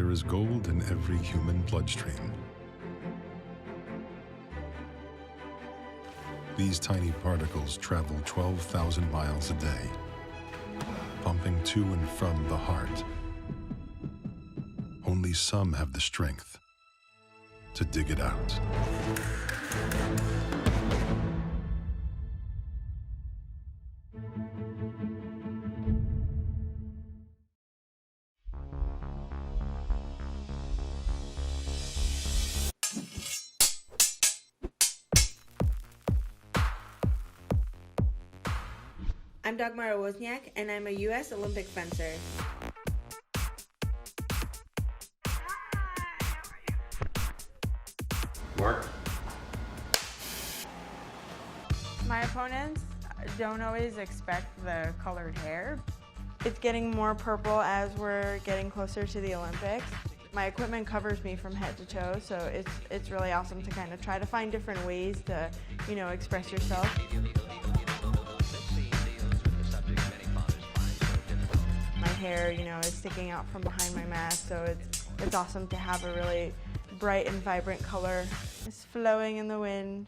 there is gold in every human bloodstream. These tiny particles travel 12,000 miles a day, pumping to and from the heart. Only some have the strength to dig it out. I'm Dagmara Wozniak, and I'm a U.S. Olympic fencer. Mark? My opponents don't always expect the colored hair. It's getting more purple as we're getting closer to the Olympics. My equipment covers me from head to toe, so it's really awesome to kind of try to find different ways to, express yourself. My hair, is sticking out from behind my mask, so it's awesome to have a really bright and vibrant color. It's flowing in the wind.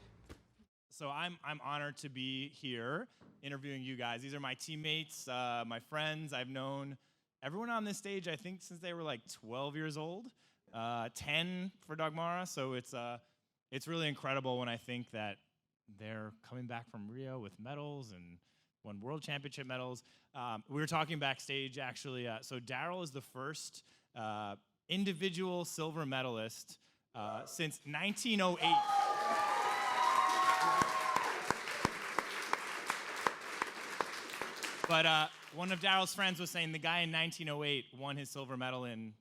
So I'm honored to be here interviewing you guys. These are my teammates, my friends. I've known everyone on this stage, I think, since they were like 12 years old, 10 for Dagmara. So it's really incredible when I think that they're coming back from Rio with medals and won world championship medals. We were talking backstage, actually. So Daryl is the first individual silver medalist since 1908. But one of Daryl's friends was saying the guy in 1908 won his silver medal in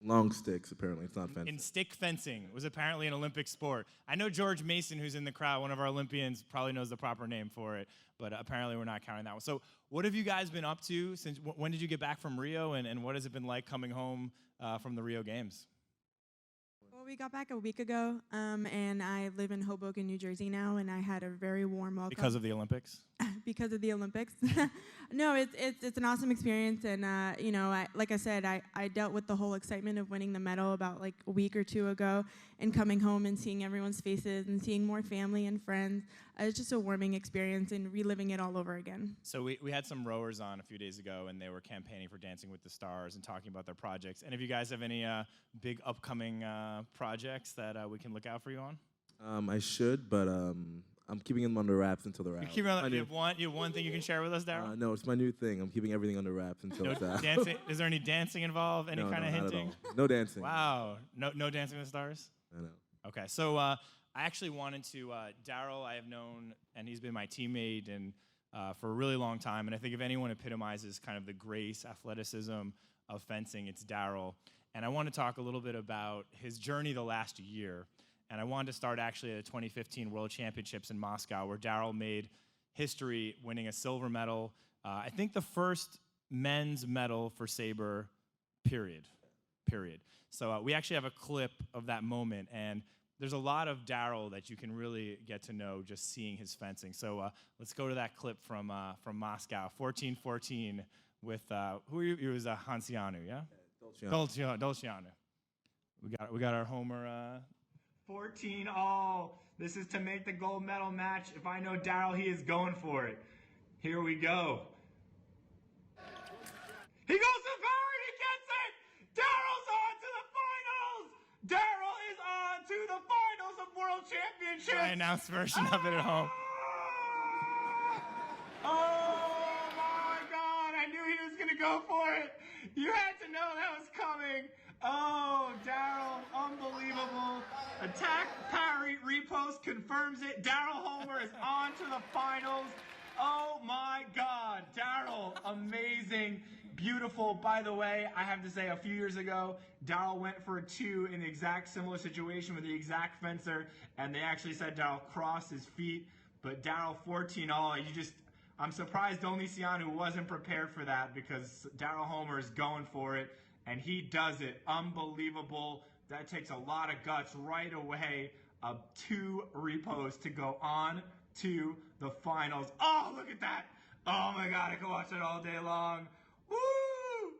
long sticks, apparently. It's not fencing. In stick fencing. It was apparently an Olympic sport. I know George Mason, who's in the crowd, one of our Olympians, probably knows the proper name for it, but apparently we're not counting that one. So what have you guys been up to since, when did you get back from Rio, and what has it been like coming home from the Rio Games? Well, we got back a week ago, and I live in Hoboken, New Jersey now, and I had a very warm welcome. Because of the Olympics? Because of the Olympics. No, it's an awesome experience, and like I said, I dealt with the whole excitement of winning the medal about like a week or two ago, and coming home and seeing everyone's faces and seeing more family and friends. It's just a warming experience and reliving it all over again. So we had some rowers on a few days ago, and they were campaigning for Dancing with the Stars and talking about their projects. And if you guys have any big upcoming projects that we can look out for you on? I should, but I'm keeping them under wraps until they're out. You have one thing you can share with us, Daryl? No, it's my new thing. I'm keeping everything under wraps until it's out. Dancing? Is there any dancing involved? Any kind of hinting? No dancing. Wow. No Dancing with the Stars? I know. Okay, so I actually wanted to, Daryl I have known, and he's been my teammate and for a really long time, and I think if anyone epitomizes kind of the grace, athleticism of fencing, it's Daryl. And I want to talk a little bit about his journey the last year. And I wanted to start actually at the 2015 World Championships in Moscow, where Daryl made history winning a silver medal. I think the first men's medal for saber, period. So we actually have a clip of that moment, and there's a lot of Daryl that you can really get to know just seeing his fencing. So let's go to that clip from Moscow, 14-14 with, who are you? It was Hansianu, yeah? Dolciano. We got our Homer. 14-all. This is to make the gold medal match. If I know Daryl, he is going for it. Here we go. He goes to the power and he gets it! Daryl's on to the finals! Daryl is on to the finals of World Championships! I announced version of it at home. Oh my God, I knew he was going to go for it. You had to know that was coming. Oh, Daryl, unbelievable. Attack, parry, repost confirms it. Daryl Homer is on to the finals. Oh my God, Daryl, amazing, beautiful. By the way, I have to say, a few years ago, Daryl went for a 2 in the exact similar situation with the exact fencer, and they actually said Daryl crossed his feet. But Daryl, 14-all, I'm surprised Sianu wasn't prepared for that, because Daryl Homer is going for it. And he does it. Unbelievable. That takes a lot of guts right away. 2 reposts to go on to the finals. Oh, look at that. Oh, my God. I could watch that all day long. Woo!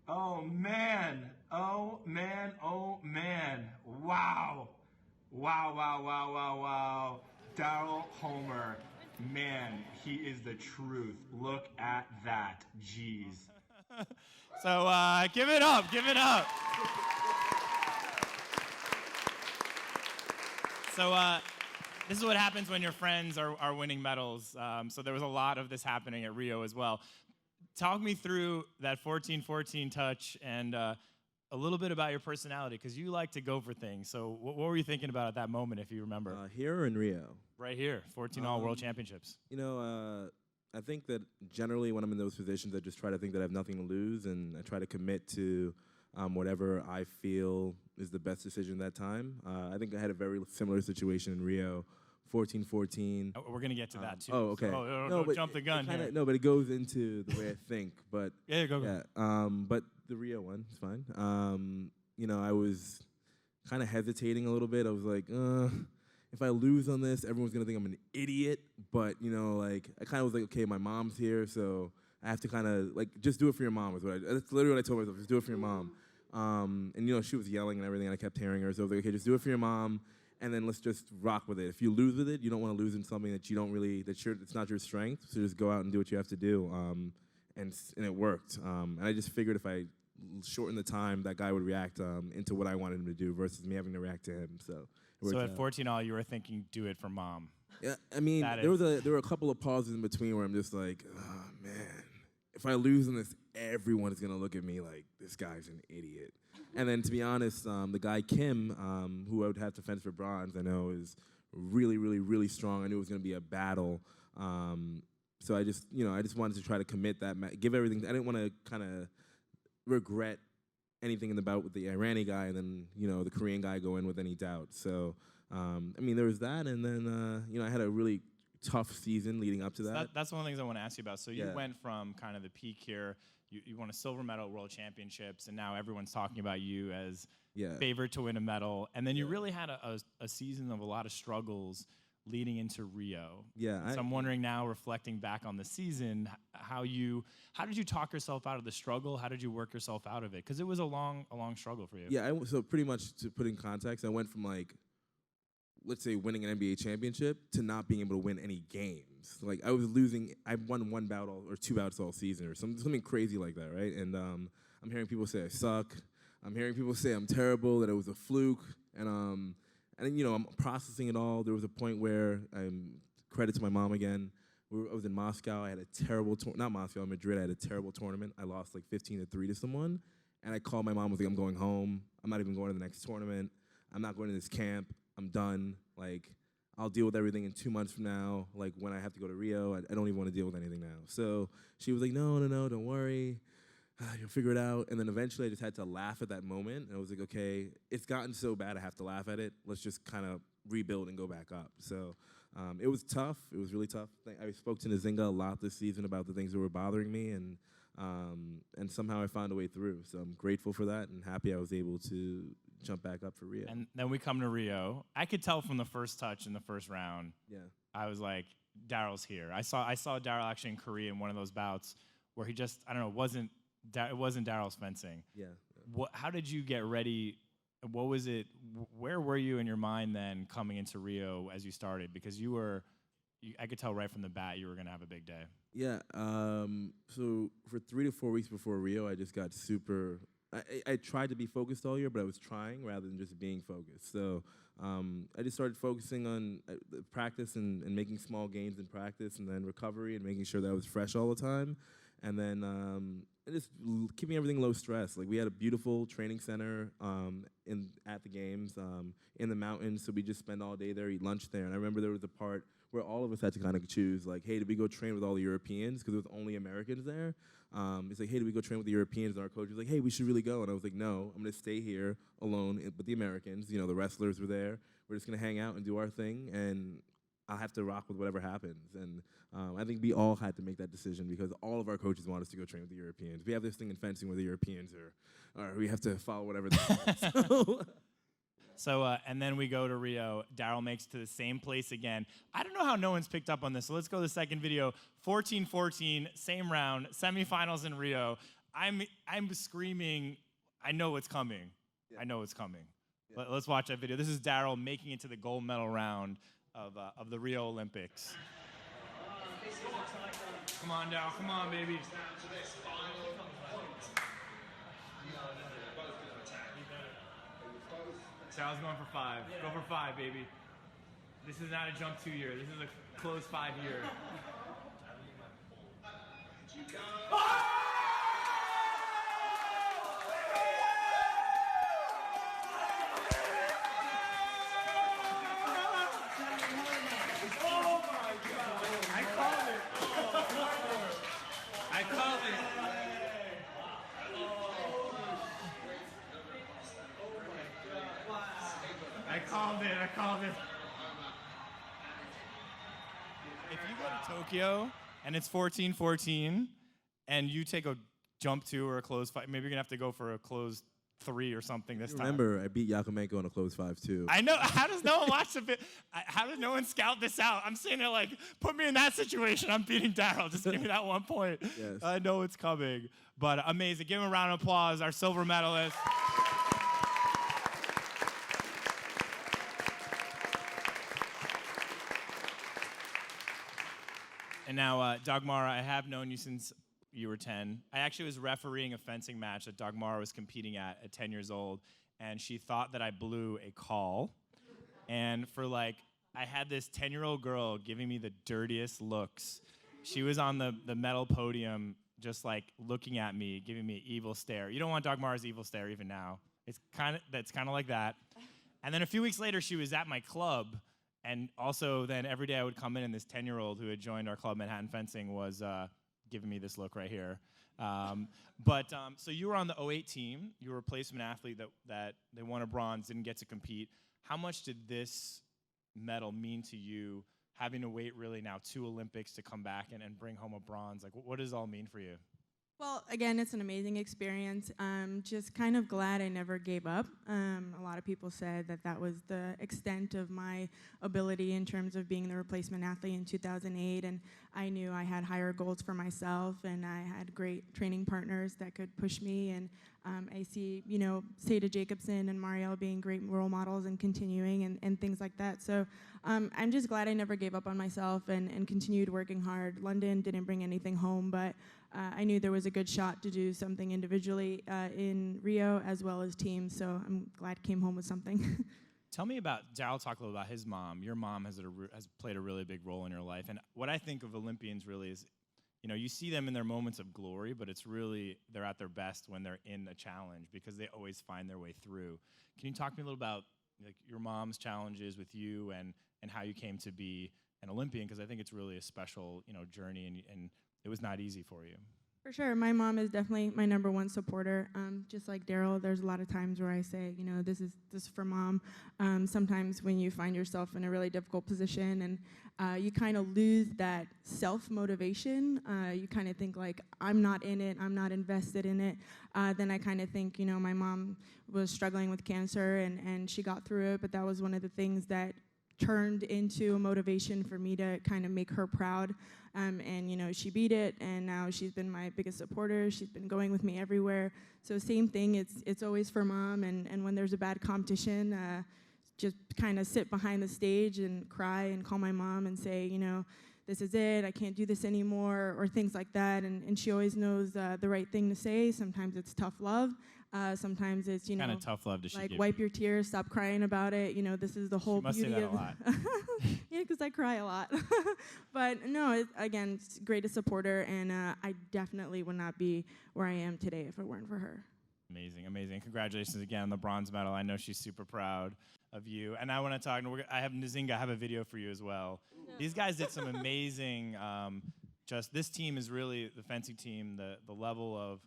Oh, man. Oh, man. Oh, man. Wow. Wow, wow, wow, wow, wow. Daryl Homer. Man, he is the truth. Look at that. Jeez. So give it up. Give it up. So this is what happens when your friends are winning medals. So there was a lot of this happening at Rio as well. Talk me through that 14-14 touch and a little bit about your personality, because you like to go for things. So what were you thinking about at that moment, if you remember? Here or in Rio? Right here, 14 all World Championships. You know, I think that generally when I'm in those positions, I just try to think that I have nothing to lose, and I try to commit to whatever I feel is the best decision at that time. I think I had a very similar situation in Rio. 14-14. Oh, we're going to get to that, too. Oh, okay. So, no, don't jump the gun here. No, but it goes into the way I think. But yeah, go. but the Rio one is fine. You know, I was kind of hesitating a little bit. I was like, if I lose on this, everyone's going to think I'm an idiot. But, you know, like, I kind of was like, okay, my mom's here, so I have to kind of, like, just do it for your mom. That's literally what I told myself, just do it for your mom. And, you know, she was yelling and everything, and I kept hearing her. So I was like, okay, just do it for your mom. And then let's just rock with it. If you lose with it, you don't want to lose in something that you don't really, it's not your strength. So just go out and do what you have to do. And it worked. And I just figured if I shortened the time, that guy would react into what I wanted him to do versus me having to react to him. So at 14 all, you were thinking, do it for mom. Yeah, I mean, there were a couple of pauses in between where I'm just like, oh man, if I lose in this, everyone is gonna look at me like this guy's an idiot. And then, to be honest, the guy Kim, who I would have to fence for bronze, I know is really, really, really strong. I knew it was going to be a battle. So I just wanted to try to commit that, give everything. I didn't want to kind of regret anything in the bout with the Irani guy, and then the Korean guy go in with any doubt. So I mean, there was that, and then I had a really tough season leading up to that. That's one of the things I want to ask you about. So you went from kind of the peak here. You won a silver medal at World Championships, and now everyone's talking about you as favored to win a medal. And then you really had a season of a lot of struggles leading into Rio. Yeah. So I'm wondering now, reflecting back on the season, how did you talk yourself out of the struggle? How did you work yourself out of it? Because it was a long struggle for you. Yeah. So pretty much, to put in context, I went from let's say winning an NBA championship to not being able to win any games. Like I was losing, I won one bout or two bouts all season or something crazy like that, right? And I'm hearing people say I suck. I'm hearing people say I'm terrible, that it was a fluke. And I'm processing it all. There was a point where, credit to my mom again, I was in Moscow. I had a terrible, Madrid. I had a terrible tournament. I lost 15-3 to someone. And I called my mom, was like, I'm going home. I'm not even going to the next tournament. I'm not going to this camp. I'm done. I'll deal with everything in 2 months from now. When I have to go to Rio, I don't even want to deal with anything now. So she was like, no, don't worry. You'll figure it out. And then eventually I just had to laugh at that moment. And I was like, okay, it's gotten so bad I have to laugh at it. Let's just kind of rebuild and go back up. So it was tough. It was really tough. I spoke to Nzingha a lot this season about the things that were bothering me. And somehow I found a way through. So I'm grateful for that and happy I was able to jump back up for Rio. And then we come to Rio. I could tell from the first touch in the first round. Yeah. I was like, Daryl's here. I saw Daryl actually in Korea in one of those bouts where he just, I don't know, it wasn't Daryl's fencing. Yeah. How did you get ready? What was it? Where were you in your mind then coming into Rio as you started? Because I could tell right from the bat you were going to have a big day. Yeah. So for 3 to 4 weeks before Rio, I just got super. I tried to be focused all year, but I was trying rather than just being focused. So I just started focusing on practice and making small gains in practice, and then recovery and making sure that I was fresh all the time. And then just keeping everything low stress. We had a beautiful training center at the games in the mountains, so we just spend all day there, eat lunch there. And I remember there was a part where all of us had to kind of choose, hey, did we go train with all the Europeans? Because there was only Americans there. It's hey, did we go train with the Europeans? And our coach was like, hey, we should really go. And I was like, no, I'm going to stay here alone with the Americans. The wrestlers were there. We're just going to hang out and do our thing, and I'll have to rock with whatever happens. And I think we all had to make that decision because all of our coaches want us to go train with the Europeans. We have this thing in fencing where the Europeans or we have to follow whatever they say. So, and then we go to Rio. Daryl makes to the same place again. I don't know how no one's picked up on this, so let's go to the second video. 14-14, same round, semifinals in Rio. I'm screaming, I know it's coming. Yeah. I know it's coming. Yeah. Let's watch that video. This is Daryl making it to the gold medal round of the Rio Olympics. Come on, Daryl. Come on, baby. Daryl's going for 5. Go for 5, baby. This is not a jump 2 year. This is a close 5 year. I called it. If you go to Tokyo and it's 14-14 and you take a jump 2 or a close 5, maybe you're going to have to go for a close 3 or something this time. Remember, I beat Yakomenko in a close 5 too. I know. How does no one watch the bit? How does no one scout this out? I'm sitting there like, put me in that situation. I'm beating Daryl. Just give me that 1 point. Yes. I know it's coming. But amazing. Give him a round of applause, our silver medalist. And now, Dagmara, I have known you since you were 10. I actually was refereeing a fencing match that Dagmara was competing at 10 years old, and she thought that I blew a call. And I had this 10-year-old girl giving me the dirtiest looks. She was on the medal podium just like looking at me, giving me an evil stare. You don't want Dagmara's evil stare even now. That's kind of like that. And then a few weeks later, she was at my club. And also then every day I would come in and this 10-year-old who had joined our club, Manhattan Fencing, was giving me this look right here. So you were on the 08 team. You were a replacement athlete that they won a bronze, didn't get to compete. How much did this medal mean to you, having to wait really now 2 Olympics to come back and bring home a bronze? Like, what does it all mean for you? Well, again, it's an amazing experience. Just kind of glad I never gave up. A lot of people said that was the extent of my ability in terms of being the replacement athlete in 2008, and I knew I had higher goals for myself, and I had great training partners that could push me, and I see, Seda Jacobson and Marielle being great role models and continuing and things like that. So I'm just glad I never gave up on myself and continued working hard. London didn't bring anything home, but I knew there was a good shot to do something individually in Rio as well as teams, so I'm glad I came home with something. Tell me about, Daryl talked a little about his mom. Your mom has played a really big role in your life, and what I think of Olympians really is, you see them in their moments of glory, but it's really, they're at their best when they're in a challenge because they always find their way through. Can you talk to me a little about your mom's challenges with you and how you came to be an Olympian? Because I think it's really a special, journey, and it was not easy for you. For sure. My mom is definitely my number one supporter. Just like Daryl, there's a lot of times where I say, this is for mom. Sometimes when you find yourself in a really difficult position and you kind of lose that self-motivation, you kind of think like, I'm not in it, I'm not invested in it. Then I kind of think, my mom was struggling with cancer and she got through it, but that was one of the things that turned into a motivation for me to kind of make her proud. And she beat it, and now she's been my biggest supporter. She's been going with me everywhere. So same thing, it's always for mom, and when there's a bad competition, just kind of sit behind the stage and cry and call my mom and say, this is it, I can't do this anymore, or things like that. And she always knows the right thing to say. Sometimes it's tough love. Sometimes it's, kind of tough love. Does she give wipe your tears, stop crying about it. This is the whole beauty say that of a lot. Yeah, because I cry a lot. But no, again, greatest supporter, and I definitely would not be where I am today if it weren't for her. Amazing, amazing. Congratulations again on the bronze medal. I know she's super proud of you. And I want to talk, I have Nzingha, I have a video for you as well. No. These guys did some amazing, this team is really, the fencing team, the level of,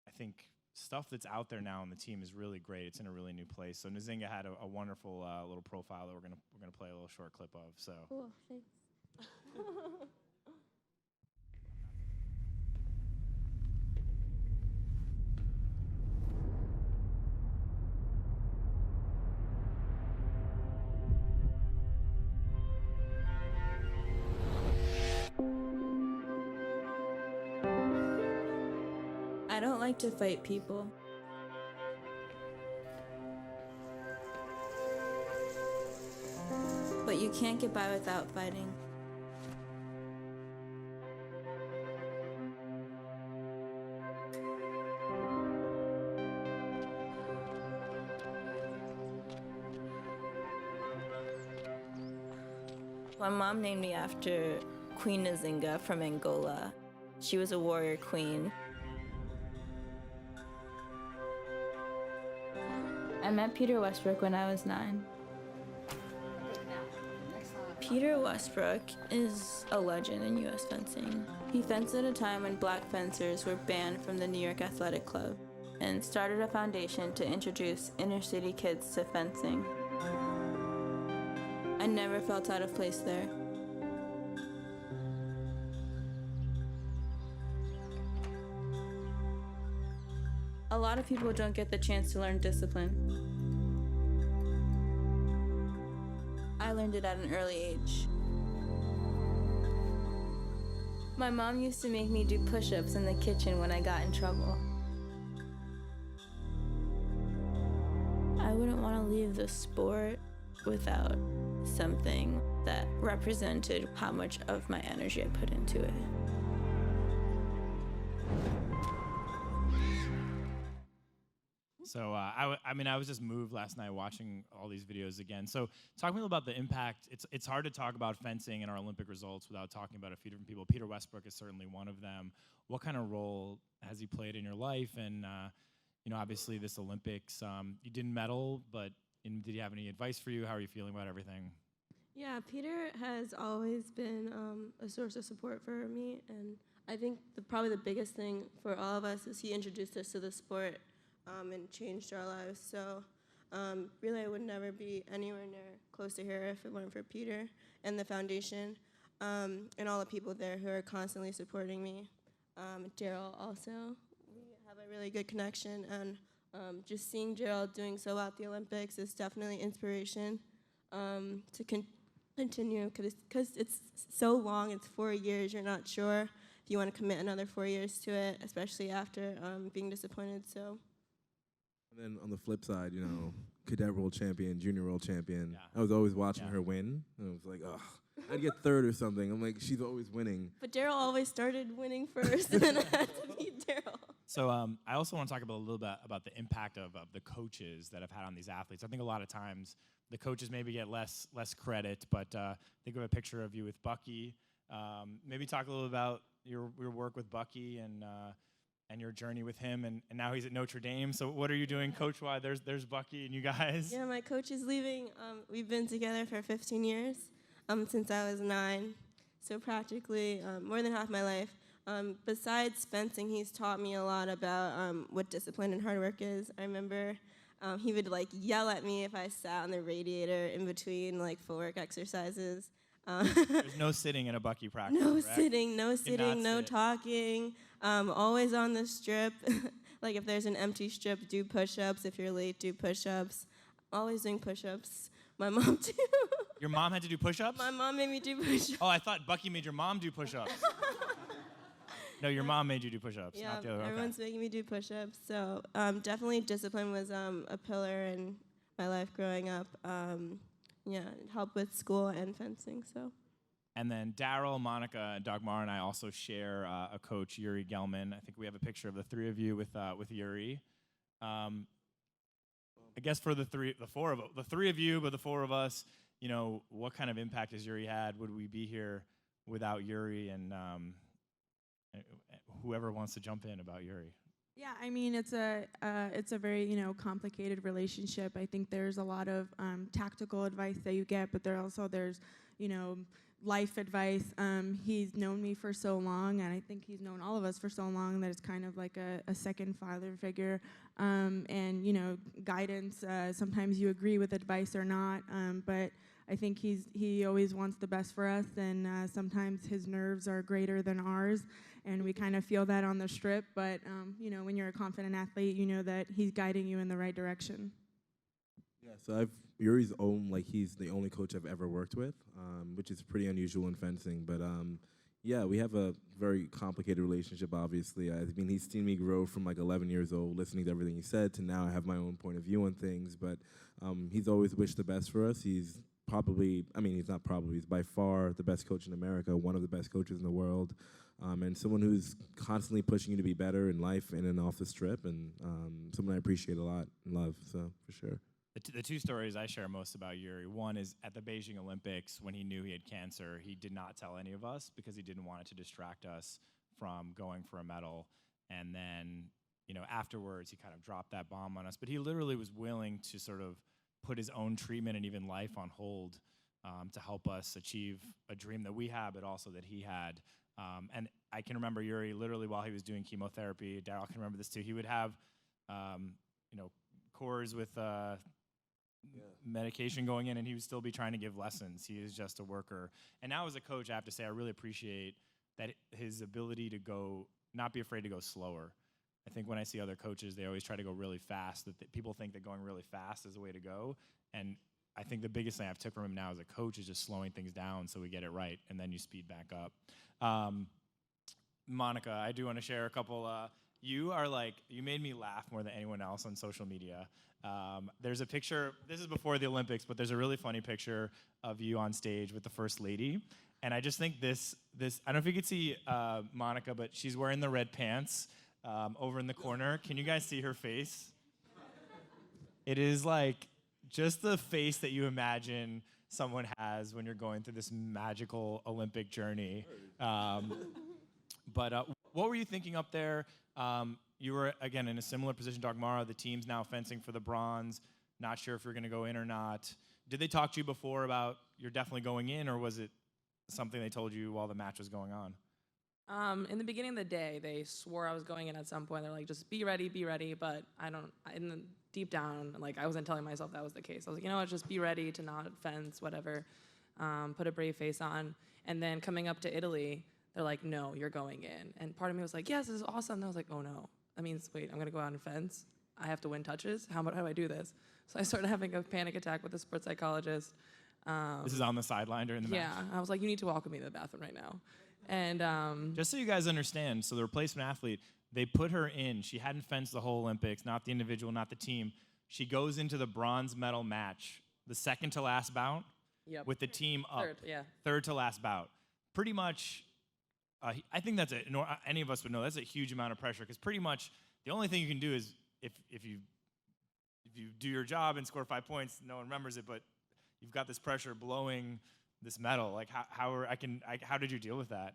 I think, stuff that's out there now on the team is really great. It's in a really new place. So Nzingha had a wonderful little profile that we're gonna play a little short clip of. So. Cool, thanks. I don't like to fight people. But you can't get by without fighting. My mom named me after Queen Nzingha from Angola. She was a warrior queen. I met Peter Westbrook when I was 9. Peter Westbrook is a legend in U.S. fencing. He fenced at a time when black fencers were banned from the New York Athletic Club and started a foundation to introduce inner-city kids to fencing. I never felt out of place there. A lot of people don't get the chance to learn discipline. I learned it at an early age. My mom used to make me do push-ups in the kitchen when I got in trouble. I wouldn't want to leave the sport without something that represented how much of my energy I put into it. So I was just moved last night watching all these videos again. So talk to me about the impact. It's hard to talk about fencing and our Olympic results without talking about a few different people. Peter Westbrook is certainly one of them. What kind of role has he played in your life? And obviously this Olympics, you didn't medal, but did he have any advice for you? How are you feeling about everything? Yeah, Peter has always been a source of support for me, and I think probably the biggest thing for all of us is he introduced us to the sport and changed our lives. So really I would never be anywhere near close to here if it weren't for Peter and the foundation and all the people there who are constantly supporting me. Daryl also, we have a really good connection, and just seeing Daryl doing so well at the Olympics is definitely inspiration to continue, because it's so long, it's 4 years, you're not sure if you want to commit another 4 years to it, especially after being disappointed, so. And then on the flip side, cadet world champion, junior world champion. Yeah. I was always watching her win, and I was like, ugh. I'd get third or something. I'm like, she's always winning. But Daryl always started winning first, and then I had to beat Daryl. So I also want to talk a little bit about the impact of the coaches that have had on these athletes. I think a lot of times the coaches maybe get less credit, but think of a picture of you with Bucky. Maybe talk a little about your work with Bucky and your journey with him, and now he's at Notre Dame. So what are you doing coach-wise? There's Bucky and you guys. Yeah, my coach is leaving. We've been together for 15 years, since I was 9, so practically more than half my life. Besides fencing, he's taught me a lot about what discipline and hard work is. I remember he would yell at me if I sat on the radiator in between footwork exercises. There's no sitting in a Bucky practice. No correct? sitting, no talking. Always on the strip. If there's an empty strip, do push-ups. If you're late, do push-ups. Always doing push-ups. My mom too. Your mom had to do push-ups? My mom made me do push-ups. Oh, I thought Bucky made your mom do push-ups. No, your mom made you do push-ups. Yeah, not the other. Everyone's making me do push-ups. So definitely discipline was a pillar in my life growing up. It helped with school and fencing. So. And then Daryl, Monica, and Dagmara and I also share a coach, Yuri Gelman. I think we have a picture of the three of you with Yuri. I guess for the three of you, but the four of us, what kind of impact has Yuri had? Would we be here without Yuri? And whoever wants to jump in about Yuri. Yeah, I mean, it's a very, complicated relationship. I think there's a lot of tactical advice that you get, but there's life advice. He's known me for so long, and I think he's known all of us for so long that it's kind of like a second father figure. And, guidance, sometimes you agree with advice or not, but I think he always wants the best for us, and sometimes his nerves are greater than ours, and we kind of feel that on the strip, but when you're a confident athlete, you know that he's guiding you in the right direction. Yeah, so Yuri's he's the only coach I've ever worked with, which is pretty unusual in fencing, but Yeah, we have a very complicated relationship, obviously. I mean, he's seen me grow from like 11 years old, listening to everything he said, to now I have my own point of view on things. But he's always wished the best for us. He's probably, I mean, he's not probably, he's by far the best coach in America, one of the best coaches in the world, and someone who's constantly pushing you to be better in life and in off the strip, and someone I appreciate a lot and love, so for sure. The two stories I share most about Yuri, one is at the Beijing Olympics when he knew he had cancer, he did not tell any of us because he didn't want it to distract us from going for a medal. And then, you know, afterwards he kind of dropped that bomb on us. But he literally was willing to sort of put his own treatment and even life on hold to help us achieve a dream that we had, but also that he had. And I can remember Yuri literally while he was doing chemotherapy, Daryl can remember this too, he would have, you know, cores with medication going in, and he would still be trying to give lessons. He is just a worker. And now as a coach, I have to say I really appreciate that his ability to go, not be afraid to go slower. I think when I see other coaches, they always try to go really fast. That people think that going really fast is the way to go. And I think the biggest thing I've took from him now as a coach is just slowing things down so we get it right, and then you speed back up. Monica, I do want to share a couple. You made me laugh more than anyone else on social media. There's a picture, this is before the Olympics, but there's a really funny picture of you on stage with the First Lady. And I just think this I don't know if you could see Monica, but she's wearing the red pants over in the corner. Can you guys see her face? It is like just the face that you imagine someone has when you're going through this magical Olympic journey. But what were you thinking up there? You were, again, in a similar position, Dagmara. The team's now fencing for the bronze. Not sure if you're going to go in or not. Did they talk to you before about you're definitely going in, or was it something they told you while the match was going on? In the beginning of the day, they swore I was going in at some point. They're like, just be ready, but deep down, like, I wasn't telling myself that was the case. I was like, you know what, just be ready to not fence, whatever, put a brave face on. And then coming up to Italy, they're like, no, you're going in. And part of me was like, yes, this is awesome. And I was like, oh no, that means, wait, I'm gonna go out and fence? I have to win touches? How do I do this? So I started having a panic attack with the sports psychologist. This is on the sideline during the match? Yeah, I was like, you need to welcome me to the bathroom right now. And just so you guys understand, so the replacement athlete, they put her in. She hadn't fenced the whole Olympics, not the individual, not the team. She goes into the bronze medal match, the second to last bout, with the team up. Third to last bout. Pretty much, I think that's any of us would know, that's a huge amount of pressure, because pretty much the only thing you can do is, if you do your job and score 5 points, no one remembers it, but you've got this pressure blowing this medal. Like, how did you deal with that?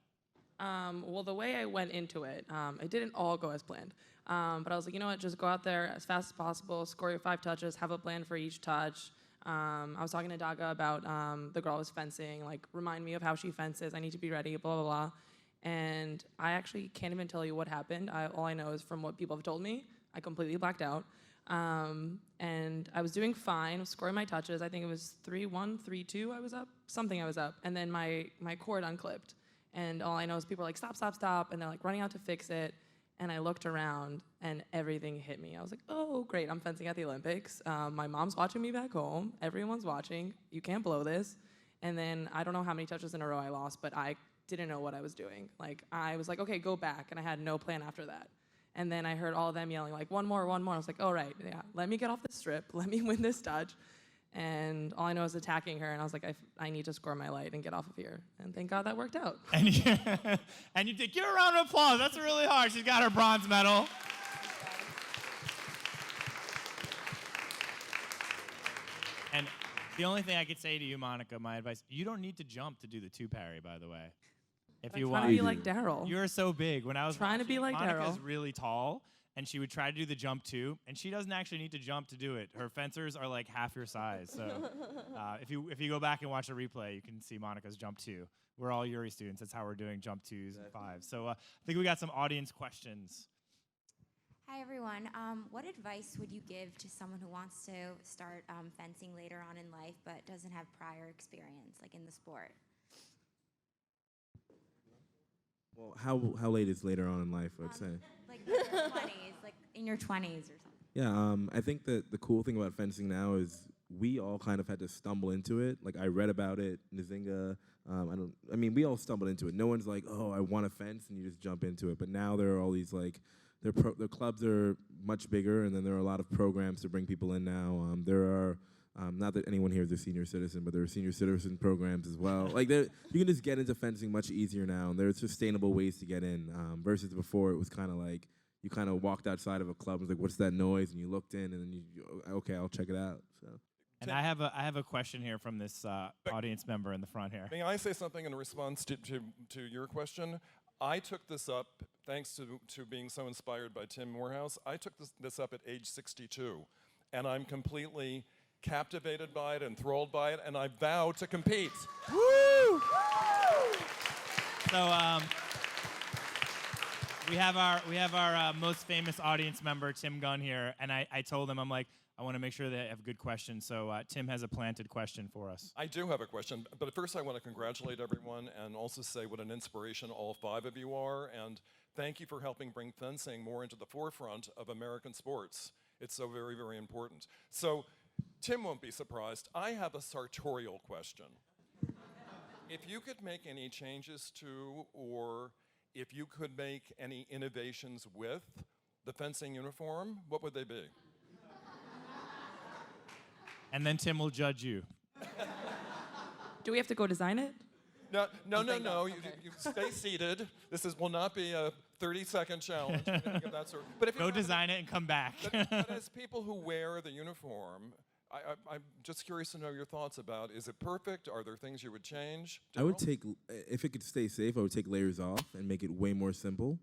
Well, the way I went into it, it didn't all go as planned. But I was like, you know what, just go out there as fast as possible, score your 5 touches, have a plan for each touch. I was talking to Daga about the girl I was fencing, like, remind me of how she fences, I need to be ready, blah, blah, blah. And I actually can't even tell you what happened. All I know is from what people have told me, I completely blacked out. And I was doing fine, was scoring my touches. I think it was 3-1, 3-2 I was up, something I was up. And then my cord unclipped. And all I know is people are like, stop, stop, stop. And they're like running out to fix it. And I looked around and everything hit me. I was like, oh, great, I'm fencing at the Olympics. My mom's watching me back home. Everyone's watching. You can't blow this. And then I don't know how many touches in a row I lost, but I didn't know what I was doing. Like, I was like, okay, go back. And I had no plan after that. And then I heard all of them yelling, like, one more, one more. I was like, all right, yeah, let me get off the strip. Let me win this touch. And all I know is attacking her. And I was like, I need to score my light and get off of here. And thank God that worked out. And you did. Give her a round of applause. That's really hard. She's got her bronze medal. And the only thing I could say to you, Monica, my advice, you don't need to jump to do the 2-parry, by the way. If you want to be like Daryl. You're so big. When I was trying to be like Daryl. Monica's really tall, and she would try to do the jump too, and she doesn't actually need to jump to do it. Her fencers are like half your size. So if you go back and watch the replay, you can see Monica's jump 2. We're all Yuri students. That's how we're doing jump 2s and 5s. So I think we got some audience questions. Hi, everyone. What advice would you give to someone who wants to start fencing later on in life but doesn't have prior experience, like in the sport? Well, how late is later on in life, I'd say? Like in your 20s, like in your 20s or something. Yeah, I think that the cool thing about fencing now is we all kind of had to stumble into it. Like I read about it, Nzingha. We all stumbled into it. No one's like, oh, I want a fence, and you just jump into it. But now there are all these like, their clubs are much bigger, and then there are a lot of programs to bring people in now. There are, not that anyone here is a senior citizen, but there are senior citizen programs as well. Like you can just get into fencing much easier now, and there's sustainable ways to get in. Versus before, it was kind of like you kind of walked outside of a club and was like, what's that noise? And you looked in, and then okay, I'll check it out. So. And I have a question here from this audience member in the front here. May I say something in response to your question? I took this up, thanks to being so inspired by Tim Morehouse, I took this up at age 62, and I'm completely captivated by it, enthralled by it, and I vow to compete. Woo! So we have our most famous audience member, Tim Gunn, here, and I told him, I'm like, I want to make sure they have good questions, so Tim has a planted question for us. I do have a question, but first I want to congratulate everyone and also say what an inspiration all 5 of you are, and thank you for helping bring fencing more into the forefront of American sports. It's so very, very important. So Tim won't be surprised. I have a sartorial question. If you could make any changes to, or if you could make any innovations with the fencing uniform, what would they be? And then Tim will judge you. Do we have to go design it? No. You stay seated. This will not be a 30-second challenge. Or anything of that sort. But if go design it and come back. But as people who wear the uniform, I'm just curious to know your thoughts about, is it perfect? Are there things you would change? I would take, if it could stay safe, I would take layers off and make it way more simple.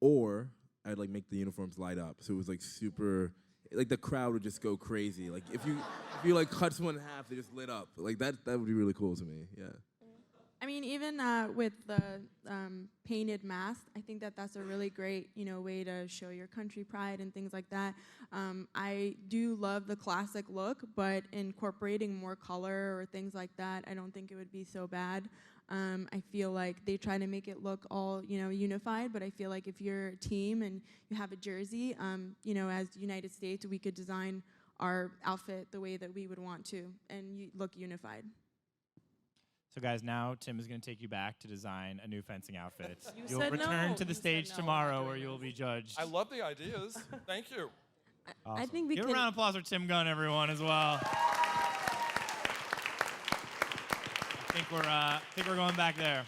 Or I'd like make the uniforms light up. So it was like super, like the crowd would just go crazy. Like if you like cut someone in half, they just lit up. Like that would be really cool to me, yeah. I mean, even with the painted mast, I think that's a really great, way to show your country pride and things like that. I do love the classic look, but incorporating more color or things like that, I don't think it would be so bad. I feel like they try to make it look all, unified, but I feel like if you're a team and you have a jersey, as United States, we could design our outfit the way that we would want to and look unified. So guys, now Tim is going to take you back to design a new fencing outfit. You'll return to the stage tomorrow where you'll be judged. I love the ideas. Thank you. Awesome. I think we Give can... a round of applause for Tim Gunn, everyone, as well. I think we're going back there.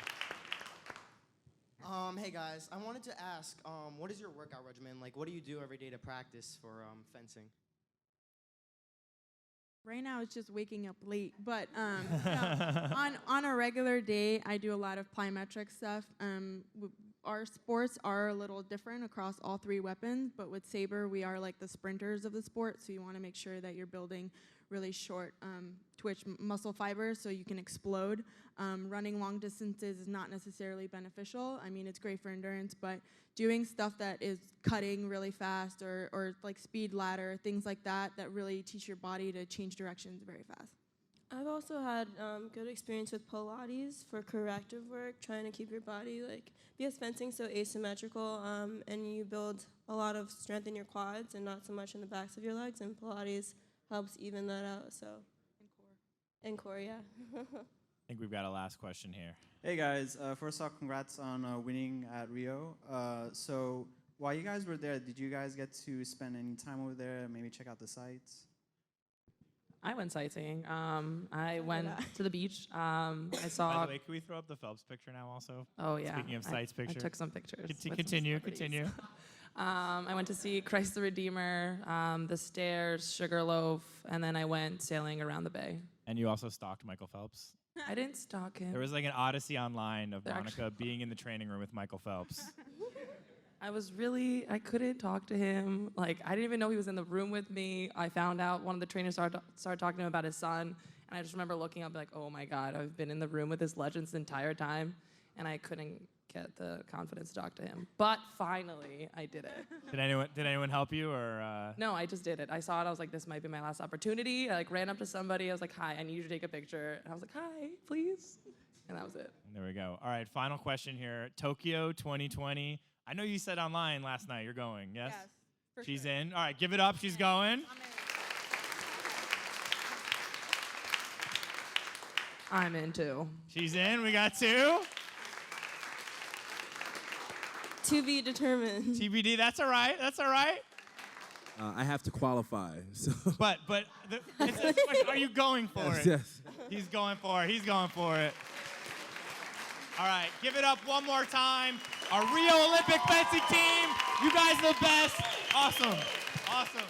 Hey guys, I wanted to ask, what is your workout regimen? Like, what do you do every day to practice for fencing? Right now it's just waking up late, but on a regular day, I do a lot of plyometric stuff. Our sports are a little different across all 3 weapons, but with Saber, we are like the sprinters of the sport, so you want to make sure that you're building really short twitch muscle fibers so you can explode. Running long distances is not necessarily beneficial. I mean, it's great for endurance, but doing stuff that is cutting really fast or like speed ladder, things like that really teach your body to change directions very fast. I've also had good experience with Pilates for corrective work, trying to keep your body, because fencing's so asymmetrical, and you build a lot of strength in your quads and not so much in the backs of your legs, and Pilates helps even that out, so. And core, yeah. I think we've got a last question here. Hey guys, first off, congrats on winning at Rio. So while you guys were there, did you guys get to spend any time over there, maybe check out the sites? I went sightseeing. I went to the beach. I saw. By the way, can we throw up the Phelps picture now also? Oh yeah. Speaking of sites pictures. I took some pictures. Continue. I went to see Christ the Redeemer, the stairs, Sugarloaf, and then I went sailing around the bay. And you also stalked Michael Phelps? I didn't stalk him. There was like an odyssey online of Monica being in the training room with Michael Phelps. I couldn't talk to him. I didn't even know he was in the room with me. I found out one of the trainers started talking to him about his son, and I just remember looking up oh my God, I've been in the room with this legend the entire time, and I couldn't get the confidence to talk to him. But finally, I did it. Did anyone help you, or? No, I just did it. I saw it, I was like, this might be my last opportunity. I ran up to somebody, I was like, hi, I need you to take a picture. And I was like, hi, please. And that was it. And there we go. All right, final question here. Tokyo 2020. I know you said online last night you're going, yes? Yes, for She's sure. in. All right, give it up. She's going. I'm in too. She's in. We got 2. To be determined. TBD. That's all right. That's all right. I have to qualify. So. But it's a question, are you going for it? Yes. He's going for it. He's going for it. All right, give it up one more time. Our Rio Olympic fencing team. You guys are the best. Awesome. Awesome.